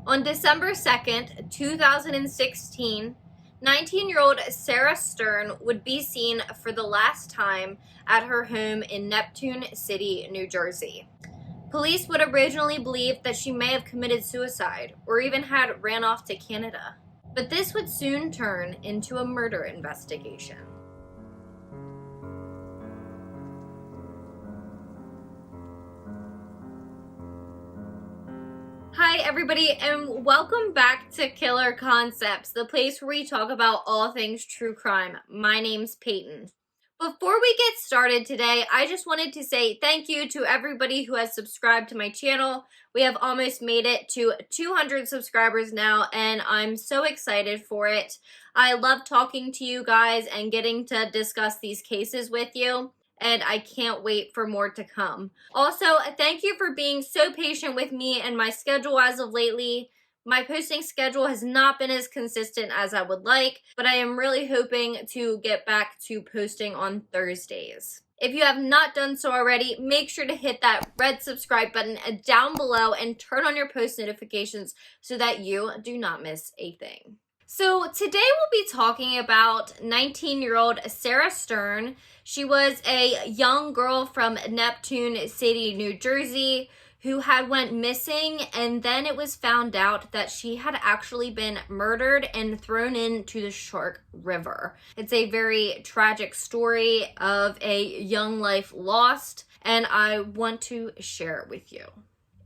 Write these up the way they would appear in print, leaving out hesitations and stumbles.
On December 2nd, 2016, 19-year-old Sarah Stern would be seen for the last time at her home in Neptune City, New Jersey. Police would originally believe that she may have committed suicide or even had ran off to Canada. But this would soon turn into a murder investigation. Hi everybody, and welcome back to Killer Concepts, the place where we talk about all things true crime. My name's Peyton. Before we get started today, I just wanted to say thank you to everybody who has subscribed to my channel. We have almost made it to 200 subscribers now, and I'm so excited for it. I love talking to you guys and getting to discuss these cases with you, and I can't wait for more to come. Also, thank you for being so patient with me and my schedule as of lately. My posting schedule has not been as consistent as I would like, but I am really hoping to get back to posting on Thursdays. If you have not done so already, make sure to hit that red subscribe button down below and turn on your post notifications so that you do not miss a thing. So today we'll be talking about 19-year-old Sarah Stern. She was a young girl from Neptune City, New Jersey, who had went missing, and then it was found out that she had actually been murdered and thrown into the Shark River. It's a very tragic story of a young life lost, and I want to share it with you.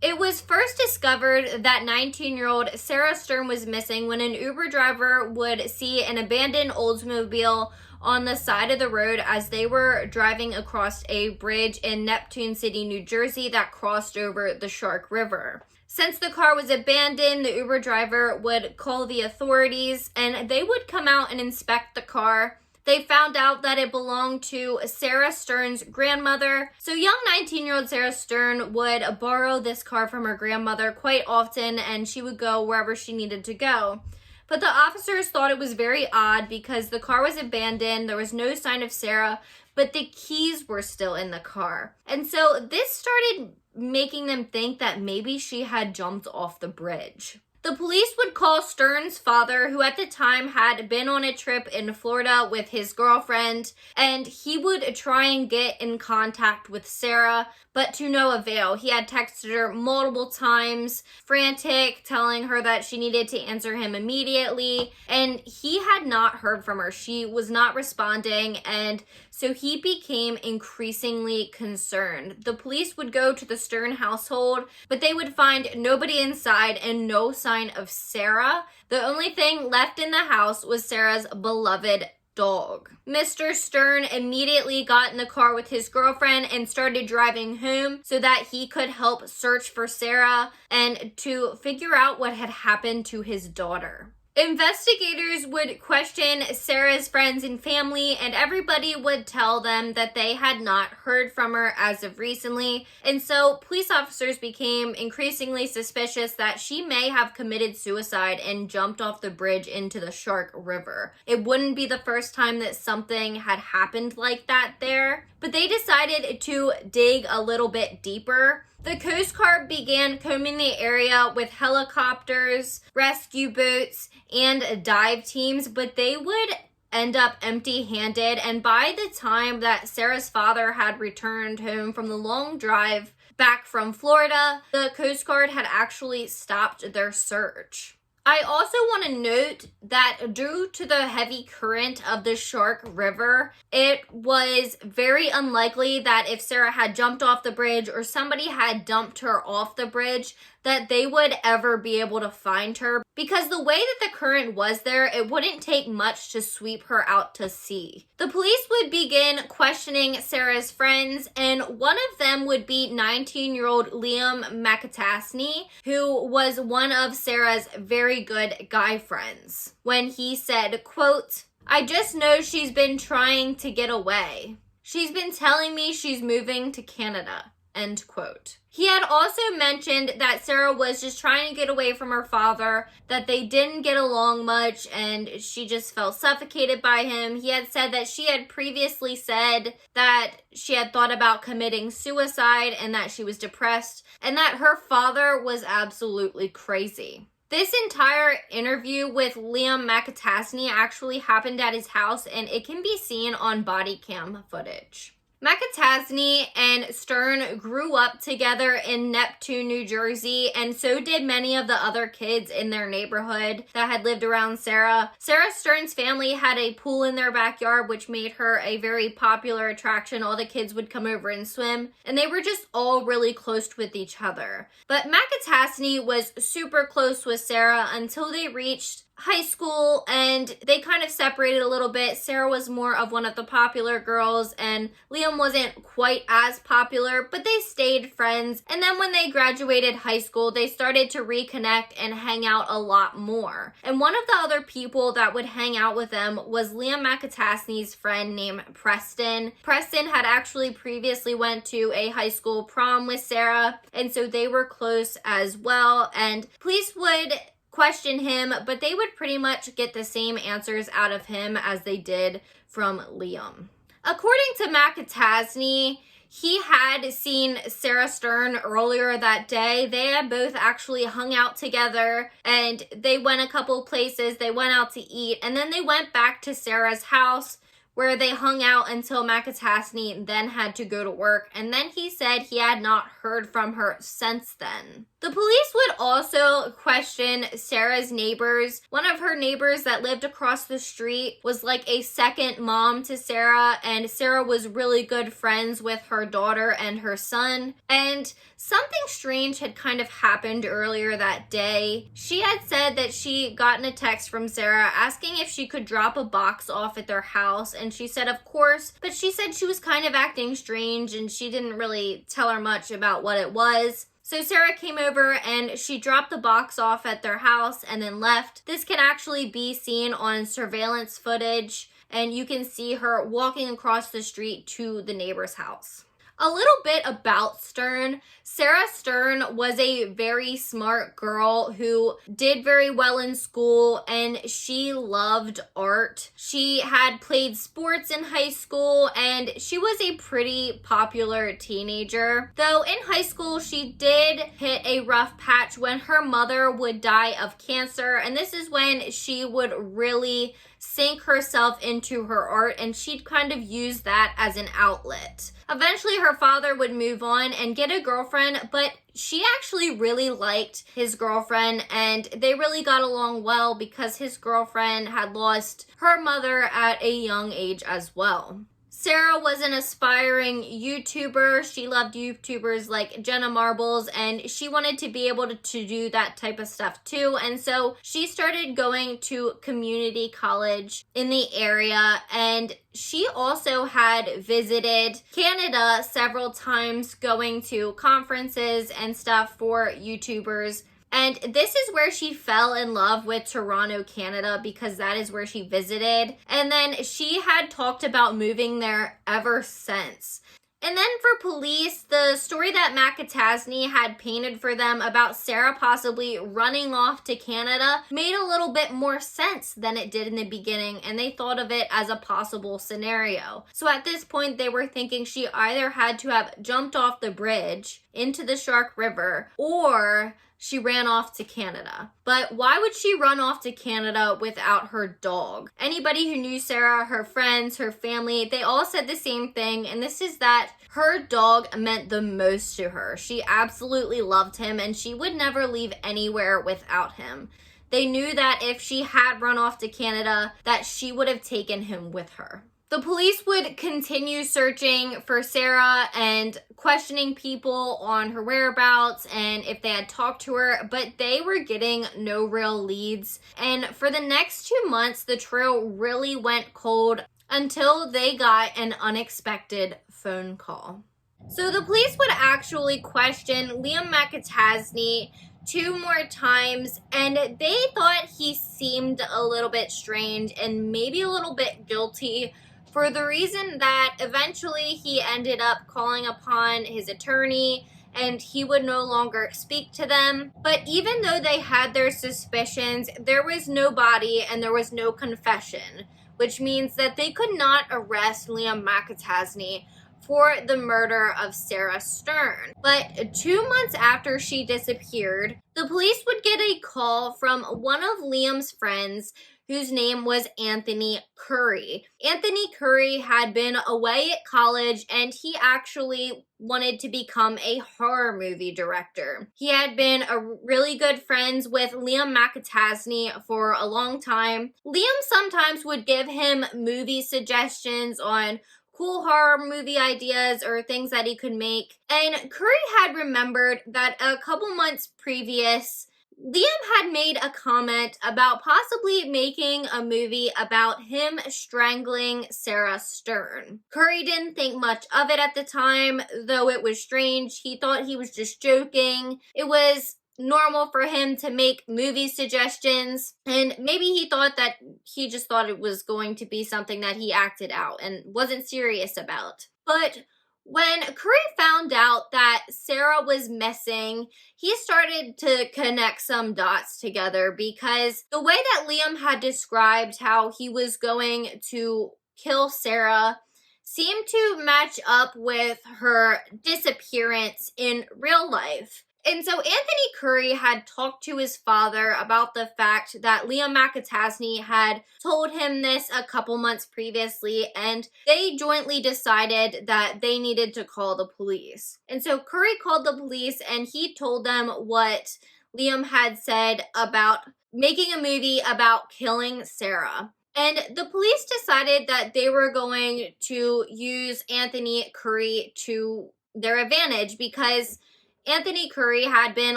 It was first discovered that 19-year-old Sarah Stern was missing when an Uber driver would see an abandoned Oldsmobile on the side of the road as they were driving across a bridge in Neptune City, New Jersey that crossed over the Shark River. Since the car was abandoned, the Uber driver would call the authorities and they would come out and inspect the car. They found out that it belonged to Sarah Stern's grandmother. So young 19-year-old Sarah Stern would borrow this car from her grandmother quite often, and she would go wherever she needed to go. But the officers thought it was very odd because the car was abandoned, there was no sign of Sarah, but the keys were still in the car. And so this started making them think that maybe she had jumped off the bridge. The police would call Stern's father, who at the time had been on a trip in Florida with his girlfriend, and he would try and get in contact with Sarah, but to no avail. He had texted her multiple times, frantic, telling her that she needed to answer him immediately, and he had not heard from her. She was not responding, and so he became increasingly concerned. The police would go to the Stern household, but they would find nobody inside and no sign of Sarah. The only thing left in the house was Sarah's beloved dog. Mr. Stern immediately got in the car with his girlfriend and started driving home so that he could help search for Sarah and to figure out what had happened to his daughter. Investigators would question Sarah's friends and family, and everybody would tell them that they had not heard from her as of recently. And so police officers became increasingly suspicious that she may have committed suicide and jumped off the bridge into the Shark River. It wouldn't be the first time that something had happened like that there, but they decided to dig a little bit deeper. The Coast Guard began combing the area with helicopters, rescue boats, and dive teams, but they would end up empty-handed. And by the time that Sarah's father had returned home from the long drive back from Florida, the Coast Guard had actually stopped their search. I also want to note that due to the heavy current of the Shark River, it was very unlikely that if Sarah had jumped off the bridge or somebody had dumped her off the bridge, that they would ever be able to find her, because the way that the current was there, it wouldn't take much to sweep her out to sea. The police would begin questioning Sarah's friends, and one of them would be 19-year-old Liam McAtasney, who was one of Sarah's very good guy friends, when he said, quote, "I just know she's been trying to get away. She's been telling me she's moving to Canada." End quote. He had also mentioned that Sarah was just trying to get away from her father, that they didn't get along much, and she just felt suffocated by him. He had said that she had previously said that she had thought about committing suicide and that she was depressed, and that her father was absolutely crazy. This entire interview with Liam McAtasney actually happened at his house, and it can be seen on body cam footage. McAtasney and Stern grew up together in Neptune, New Jersey, and so did many of the other kids in their neighborhood that had lived around Sarah. Sarah Stern's family had a pool in their backyard, which made her a very popular attraction. All the kids would come over and swim, and they were just all really close with each other. But McAtasney was super close with Sarah until they reached high school, and they kind of separated a little bit. Sarah was more of one of the popular girls, and Liam wasn't quite as popular, but they stayed friends. And then when they graduated high school, they started to reconnect and hang out a lot more. And one of the other people that would hang out with them was Liam McAtasney's friend named Preston. Preston had actually previously went to a high school prom with Sarah, and so they were close as well. And police would question him, but they would pretty much get the same answers out of him as they did from Liam. According to McAtasney, he had seen Sarah Stern earlier that day. They had both actually hung out together, and they went a couple places. They went out to eat, and then they went back to Sarah's house, where they hung out until McAtasney then had to go to work, and then he said he had not heard from her since then. The police would also question Sarah's neighbors. One of her neighbors that lived across the street was like a second mom to Sarah, and Sarah was really good friends with her daughter and her son. And something strange had kind of happened earlier that day. She had said that she gotten a text from Sarah asking if she could drop a box off at their house, and she said of course, but she said she was kind of acting strange and she didn't really tell her much about what it was. So Sarah came over and she dropped the box off at their house and then left. This can actually be seen on surveillance footage, and you can see her walking across the street to the neighbor's house. A little bit about Stern. Sarah Stern was a very smart girl who did very well in school, and she loved art. She had played sports in high school, and she was a pretty popular teenager. Though in high school, she did hit a rough patch when her mother would die of cancer, and this is when she would really sink herself into her art, and she'd kind of use that as an outlet. Eventually, her father would move on and get a girlfriend, but she actually really liked his girlfriend, and they really got along well because his girlfriend had lost her mother at a young age as well. Sarah was an aspiring YouTuber. She loved YouTubers like Jenna Marbles, and she wanted to be able to do that type of stuff too. And so she started going to community college in the area, and she also had visited Canada several times, going to conferences and stuff for YouTubers. And this is where she fell in love with Toronto, Canada, because that is where she visited. And then she had talked about moving there ever since. And then for police, the story that McAtasney had painted for them about Sarah possibly running off to Canada made a little bit more sense than it did in the beginning, and they thought of it as a possible scenario. So at this point, they were thinking she either had to have jumped off the bridge into the Shark River, or she ran off to Canada. But why would she run off to Canada without her dog? Anybody who knew Sarah, her friends, her family, they all said the same thing, and this is that her dog meant the most to her. She absolutely loved him, and she would never leave anywhere without him. They knew that if she had run off to Canada, that she would have taken him with her. The police would continue searching for Sarah and questioning people on her whereabouts and if they had talked to her, but they were getting no real leads. And for the next 2 months, the trail really went cold until they got an unexpected phone call. So the police would actually question Liam McAtasney 2 more times, and they thought he seemed a little bit strange and maybe a little bit guilty, for the reason that eventually he ended up calling upon his attorney and he would no longer speak to them. But even though they had their suspicions, there was no body and there was no confession, which means that they could not arrest Liam McAtasney for the murder of Sarah Stern. But 2 months after she disappeared, the police would get a call from one of Liam's friends whose name was Anthony Curry. Anthony Curry had been away at college and he actually wanted to become a horror movie director. He had been really good friends with Liam McAtasney for a long time. Liam sometimes would give him movie suggestions on cool horror movie ideas or things that he could make. And Curry had remembered that a couple months previous, Liam had made a comment about possibly making a movie about him strangling Sarah Stern. Curry didn't think much of it at the time, though it was strange. He thought he was just joking. It was normal for him to make movie suggestions, and maybe he thought that he just thought it was going to be something that he acted out and wasn't serious about. But when Curry found out that Sarah was missing, he started to connect some dots together, because the way that Liam had described how he was going to kill Sarah seemed to match up with her disappearance in real life. And so Anthony Curry had talked to his father about the fact that Liam McAtasney had told him this a couple months previously, and they jointly decided that they needed to call the police. And so Curry called the police and he told them what Liam had said about making a movie about killing Sarah. And the police decided that they were going to use Anthony Curry to their advantage, because Anthony Curry had been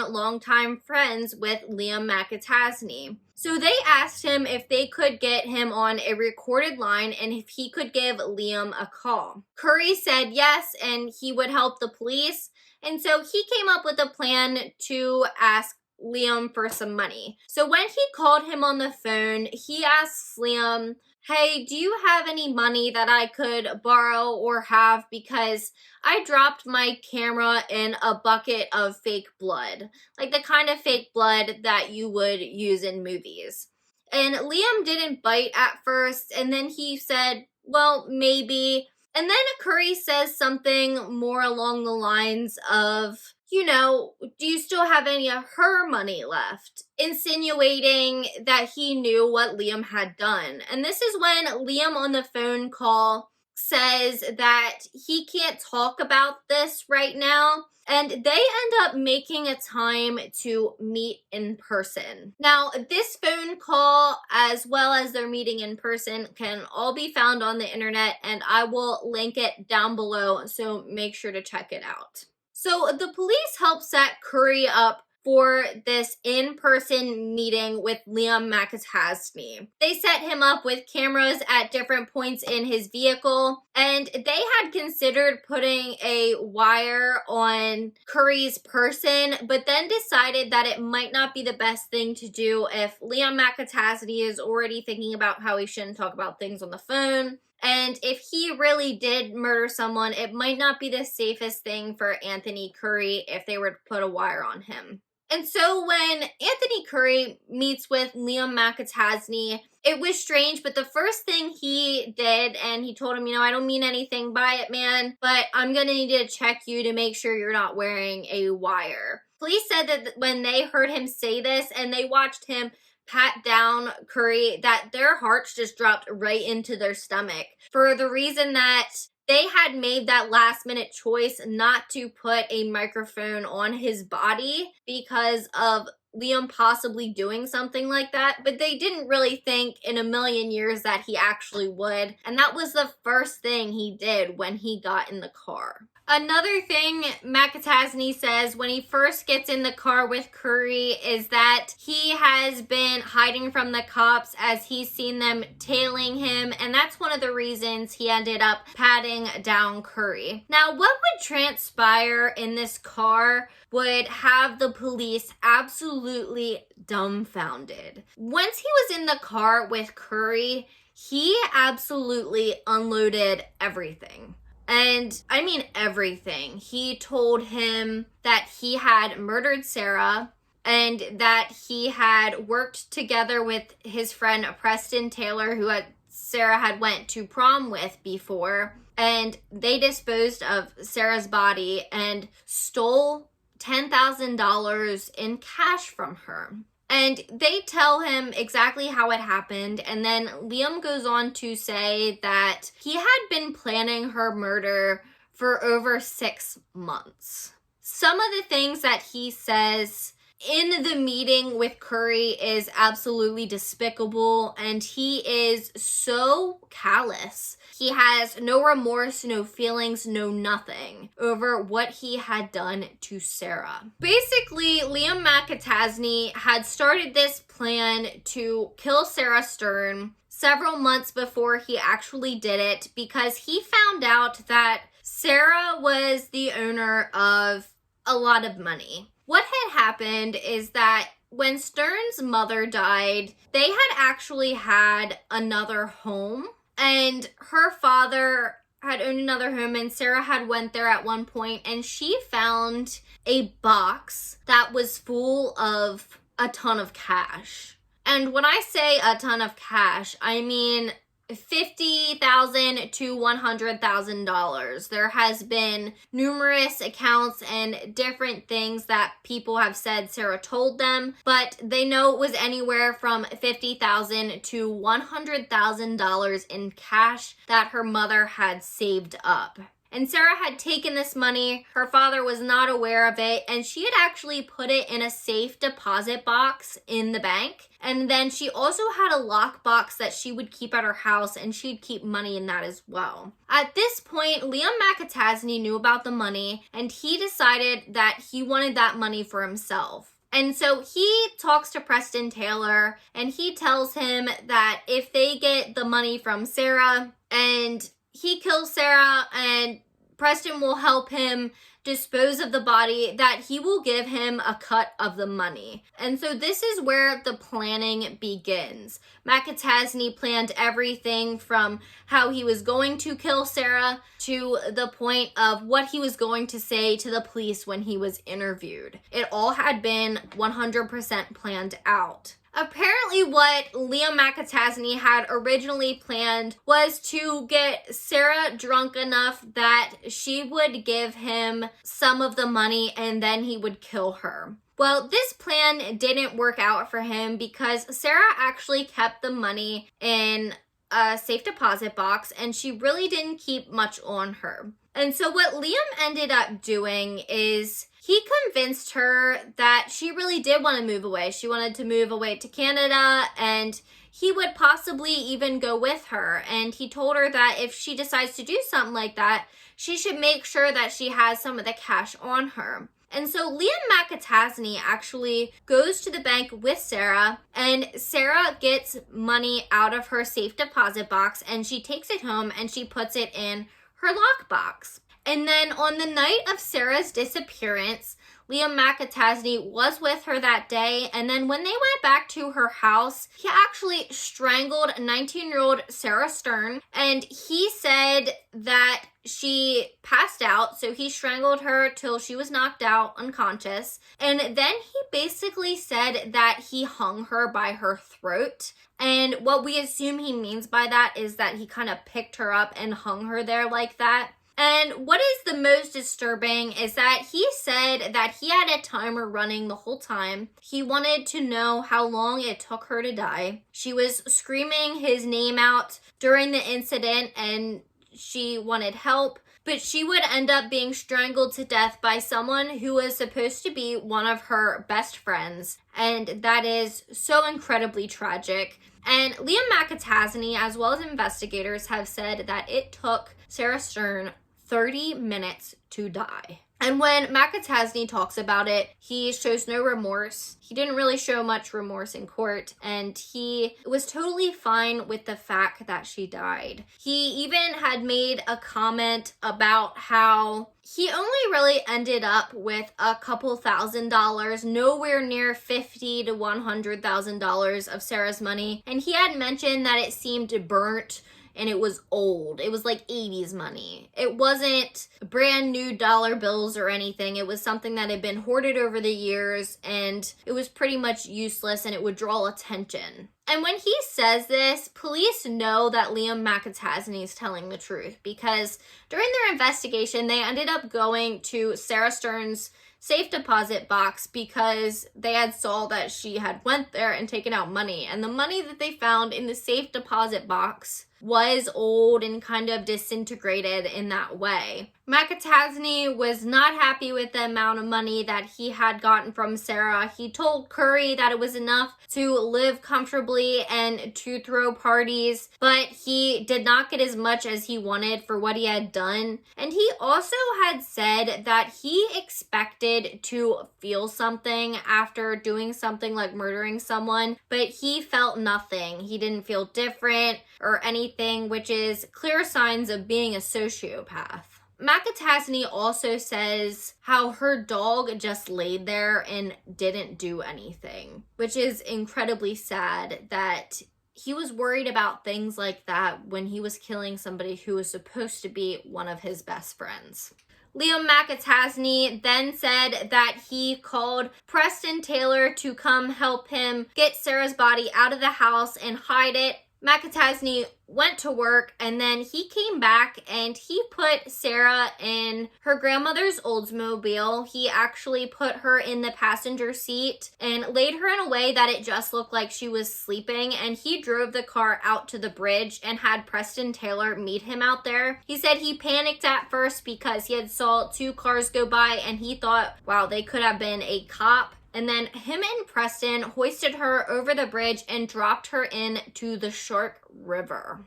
longtime friends with Liam McAtasney. So they asked him if they could get him on a recorded line and if he could give Liam a call. Curry said yes, and he would help the police. And so he came up with a plan to ask Liam for some money. So when he called him on the phone, he asked Liam, "Hey, do you have any money that I could borrow or have, because I dropped my camera in a bucket of fake blood," like the kind of fake blood that you would use in movies. And Liam didn't bite at first, and then he said, "Well, maybe." And then Curry says something more along the lines of, "Do you still have any of her money left?" Insinuating that he knew what Liam had done. And this is when Liam on the phone call says that he can't talk about this right now, and they end up making a time to meet in person. Now, this phone call, as well as their meeting in person, can all be found on the internet, and I will link it down below, so make sure to check it out. So the police helped set Curry up for this in-person meeting with Liam McAtasney. They set him up with cameras at different points in his vehicle, and they had considered putting a wire on Curry's person, but then decided that it might not be the best thing to do if Liam McAtasney is already thinking about how he shouldn't talk about things on the phone. And if he really did murder someone, it might not be the safest thing for Anthony Curry if they were to put a wire on him. And so when Anthony Curry meets with Liam McAtasney, it was strange, but the first thing he did, and he told him, "I don't mean anything by it, man, but I'm gonna need to check you to make sure you're not wearing a wire." Police said that when they heard him say this and they watched him pat down Curry, that their hearts just dropped right into their stomach, for the reason that they had made that last minute choice not to put a microphone on his body because of Liam possibly doing something like that, but they didn't really think in a million years that he actually would, and that was the first thing he did when he got in the car. Another thing McAtasney says when he first gets in the car with Curry is that he has been hiding from the cops as he's seen them tailing him, and that's one of the reasons he ended up patting down Curry. Now, what would transpire in this car would have the police absolutely dumbfounded. Once he was in the car with Curry, he absolutely unloaded everything. And I mean everything. He told him that he had murdered Sarah and that he had worked together with his friend Preston Taylor, who had Sarah had went to prom with before, and they disposed of Sarah's body and stole $10,000 in cash from her. And they tell him exactly how it happened, and then Liam goes on to say that he had been planning her murder for over 6 months. Some of the things that he says in the meeting with Curry is absolutely despicable, and he is so callous. He has no remorse, no feelings, no nothing over what he had done to Sarah. Basically, Liam McAtasney had started this plan to kill Sarah Stern several months before he actually did it, because he found out that Sarah was the owner of a lot of money. What had happened is that when Stern's mother died, they had actually had another home, and her father had owned another home, and Sarah had went there at one point, and she found a box that was full of a ton of cash. And when I say a ton of cash, I mean $50,000 to $100,000. There has been numerous accounts and different things that people have said Sarah told them, but they know it was anywhere from $50,000 to $100,000 in cash that her mother had saved up. And Sarah had taken this money, her father was not aware of it, and she had actually put it in a safe deposit box in the bank. And then she also had a lockbox that she would keep at her house, and she'd keep money in that as well. At this point, Liam McAtasney knew about the money, and he decided that he wanted that money for himself. And so he talks to Preston Taylor, and he tells him that if they get the money from Sarah and he kills Sarah and Preston will help him dispose of the body, that he will give him a cut of the money. And so this is where the planning begins. McAtasney planned everything from how he was going to kill Sarah to the point of what he was going to say to the police when he was interviewed. It all had been 100% planned out. Apparently what Liam McAtasney had originally planned was to get Sarah drunk enough that she would give him some of the money and then he would kill her. Well, this plan didn't work out for him because Sarah actually kept the money in a safe deposit box and she really didn't keep much on her. And so what Liam ended up doing is he convinced her that she really did want to move away. She wanted to move away to Canada, and he would possibly even go with her. And he told her that if she decides to do something like that, she should make sure that she has some of the cash on her. And so Liam McAtasney actually goes to the bank with Sarah, and Sarah gets money out of her safe deposit box, and she takes it home and she puts it in her lockbox. And then on the night of Sarah's disappearance, Liam McAtasney was with her that day, and then when they went back to her house, he actually strangled 19-year-old Sarah Stern, and he said that she passed out, so he strangled her till she was knocked out unconscious, and then he basically said that he hung her by her throat. And what we assume he means by that is that he kind of picked her up and hung her there like that. And what is the most disturbing is that he said that he had a timer running the whole time. He wanted to know how long it took her to die. She was screaming his name out during the incident and she wanted help, but she would end up being strangled to death by someone who was supposed to be one of her best friends. And that is so incredibly tragic. And Liam McAtasney, as well as investigators, have said that it took Sarah Stern 30 minutes to die. And when McAtasney talks about it, he shows no remorse. He didn't really show much remorse in court, and he was totally fine with the fact that she died. He even had made a comment about how he only really ended up with a couple $1,000s, nowhere near $50,000 to $100,000 of Sarah's money. And he had mentioned that it seemed burnt and it was old. It was like 80s money. It wasn't brand new dollar bills or anything. It was something that had been hoarded over the years, and it was pretty much useless, and it would draw attention. And when he says this, police know that Liam McAtasney is telling the truth, because during their investigation, they ended up going to Sarah Stern's safe deposit box because they had saw that she had went there and taken out money. And the money that they found in the safe deposit box was old and kind of disintegrated in that way. McAtasney was not happy with the amount of money that he had gotten from Sarah. He told Curry that it was enough to live comfortably and to throw parties, but he did not get as much as he wanted for what he had done. And he also had said that he expected to feel something after doing something like murdering someone, but he felt nothing. He didn't feel different or anything, which is clear signs of being a sociopath. McAtasney also says how her dog just laid there and didn't do anything, which is incredibly sad that he was worried about things like that when he was killing somebody who was supposed to be one of his best friends. Liam McAtasney then said that he called Preston Taylor to come help him get Sarah's body out of the house and hide it. McAtasney went to work, and then he came back and he put Sarah in her grandmother's Oldsmobile. He actually put her in the passenger seat and laid her in a way that it just looked like she was sleeping, and he drove the car out to the bridge and had Preston Taylor meet him out there. He said he panicked at first because he had saw 2 cars go by and he thought, wow, they could have been a cop. And then him and Preston hoisted her over the bridge and dropped her into the Shark River.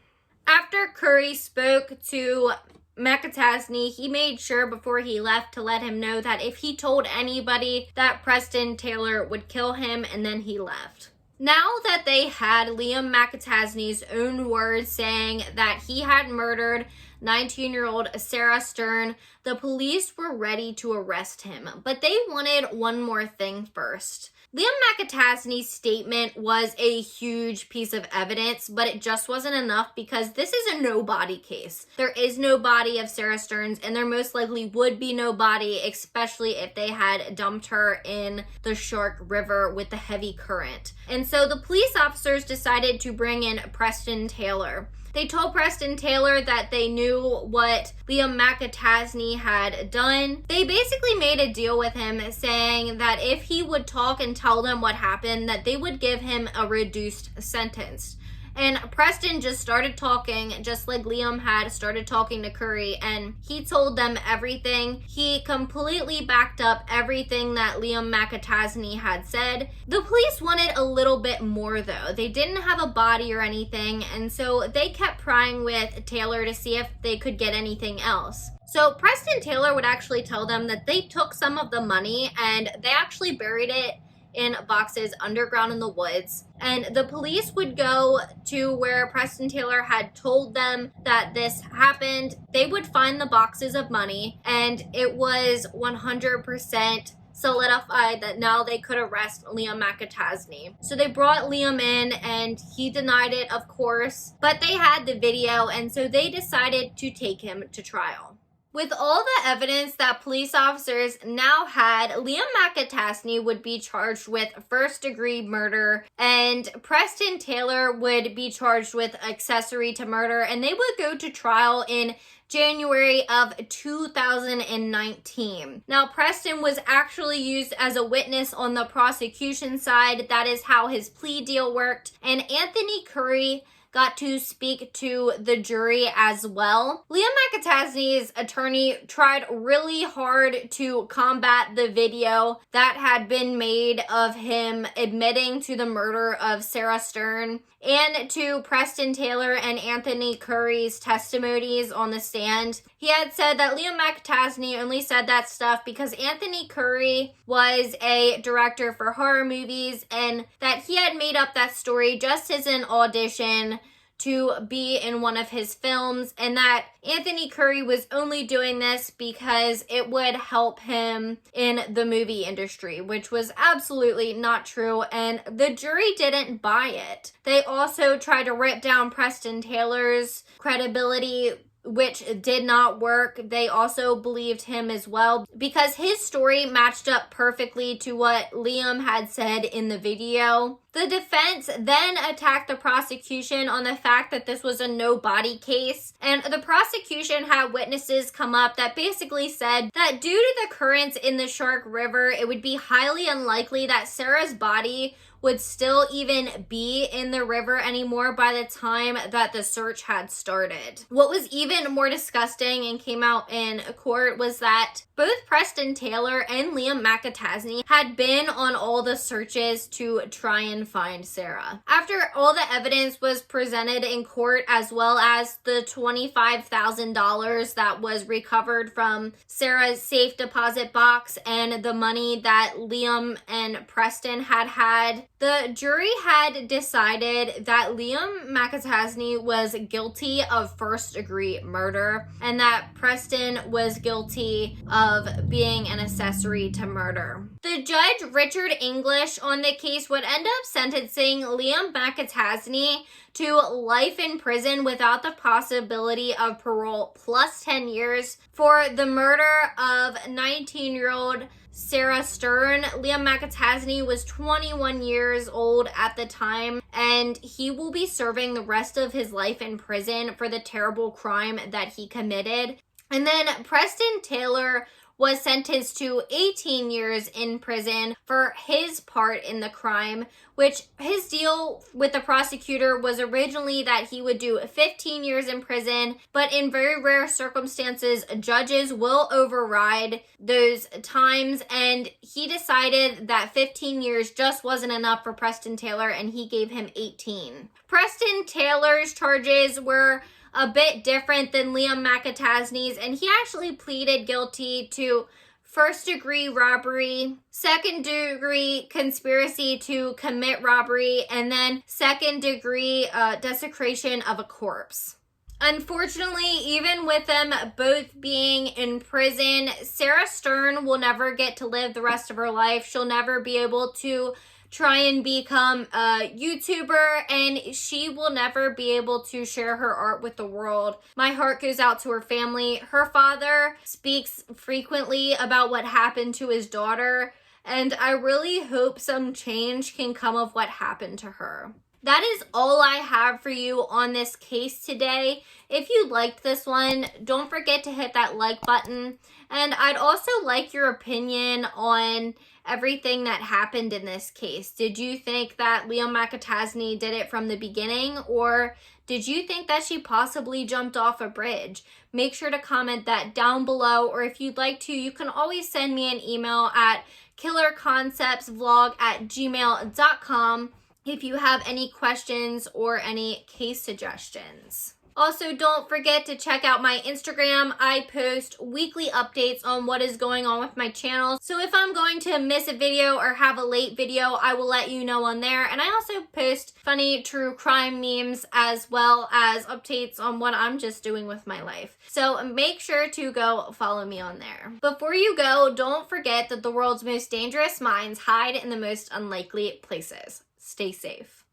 After Curry spoke to McAtasney, he made sure before he left to let him know that if he told anybody that Preston Taylor would kill him, and then he left. Now that they had Liam McAtasney's own words saying that he had murdered 19-year-old Sarah Stern, the police were ready to arrest him, but they wanted one more thing first. Liam McAtasney's statement was a huge piece of evidence, but it just wasn't enough because this is a no body case. There is no body of Sarah Stern's, and there most likely would be no body, especially if they had dumped her in the Shark River with the heavy current. And so the police officers decided to bring in Preston Taylor. They told Preston Taylor that they knew what Liam McAtasney had done. They basically made a deal with him saying that if he would talk and tell them what happened, that they would give him a reduced sentence. And Preston just started talking, just like Liam had started talking to Curry, and he told them everything. He completely backed up everything that Liam McAtasney had said. The police wanted a little bit more, though. They didn't have a body or anything, and so they kept prying with Taylor to see if they could get anything else. So Preston Taylor would actually tell them that they took some of the money and they actually buried it in boxes underground in the woods, and the police would go to where Preston Taylor had told them that this happened. They would find the boxes of money, and it was 100% solidified that now they could arrest Liam McAtasney. So they brought Liam in, and he denied it, of course, but they had the video, and so they decided to take him to trial. With all the evidence that police officers now had, Liam McAtasney would be charged with first-degree murder, and Preston Taylor would be charged with accessory to murder, and they would go to trial in January of 2019. Now, Preston was actually used as a witness on the prosecution side. That is how his plea deal worked, and Anthony Curry got to speak to the jury as well. Liam McAtasney's attorney tried really hard to combat the video that had been made of him admitting to the murder of Sarah Stern and to Preston Taylor and Anthony Curry's testimonies on the stand. He had said that Liam McAtasney only said that stuff because Anthony Curry was a director for horror movies and that he had made up that story just as an audition to be in one of his films, and that Anthony Curry was only doing this because it would help him in the movie industry, which was absolutely not true, and the jury didn't buy it. They also tried to rip down Preston Taylor's credibility, which did not work. They also believed him as well because his story matched up perfectly to what Liam had said in the video. The defense then attacked the prosecution on the fact that this was a no-body case, and the prosecution had witnesses come up that basically said that due to the currents in the Shark River, it would be highly unlikely that Sarah's body would still even be in the river anymore by the time that the search had started. What was even more disgusting and came out in court was that both Preston Taylor and Liam McAtasney had been on all the searches to try and find Sarah. After all the evidence was presented in court, as well as the $25,000 that was recovered from Sarah's safe deposit box and the money that Liam and Preston had, the jury had decided that Liam McAtasney was guilty of first-degree murder and that Preston was guilty of being an accessory to murder. The judge, Richard English, on the case would end up sentencing Liam McAtasney to life in prison without the possibility of parole plus 10 years for the murder of 19-year-old Sarah Stern. Liam McAtasney was 21 years old at the time, and he will be serving the rest of his life in prison for the terrible crime that he committed. And then Preston Taylor was sentenced to 18 years in prison for his part in the crime, which his deal with the prosecutor was originally that he would do 15 years in prison, but in very rare circumstances, judges will override those times, and he decided that 15 years just wasn't enough for Preston Taylor, and he gave him 18. Preston Taylor's charges were a bit different than Liam McAtasney's, and he actually pleaded guilty to first-degree robbery, second-degree conspiracy to commit robbery, and then second-degree desecration of a corpse. Unfortunately, even with them both being in prison, Sarah Stern will never get to live the rest of her life. She'll never be able to try and become a YouTuber, and she will never be able to share her art with the world. My heart goes out to her family. Her father speaks frequently about what happened to his daughter, and I really hope some change can come of what happened to her. That is all I have for you on this case today. If you liked this one, don't forget to hit that like button. And I'd also like your opinion on everything that happened in this case. Did you think that Liam McAtasney did it from the beginning, or did you think that she possibly jumped off a bridge? Make sure to comment that down below, or if you'd like to, you can always send me an email at killerconceptsvlog@gmail.com if you have any questions or any case suggestions. Also, don't forget to check out my Instagram. I post weekly updates on what is going on with my channel. So if I'm going to miss a video or have a late video, I will let you know on there. And I also post funny true crime memes as well as updates on what I'm just doing with my life. So make sure to go follow me on there. Before you go, don't forget that the world's most dangerous minds hide in the most unlikely places. Stay safe.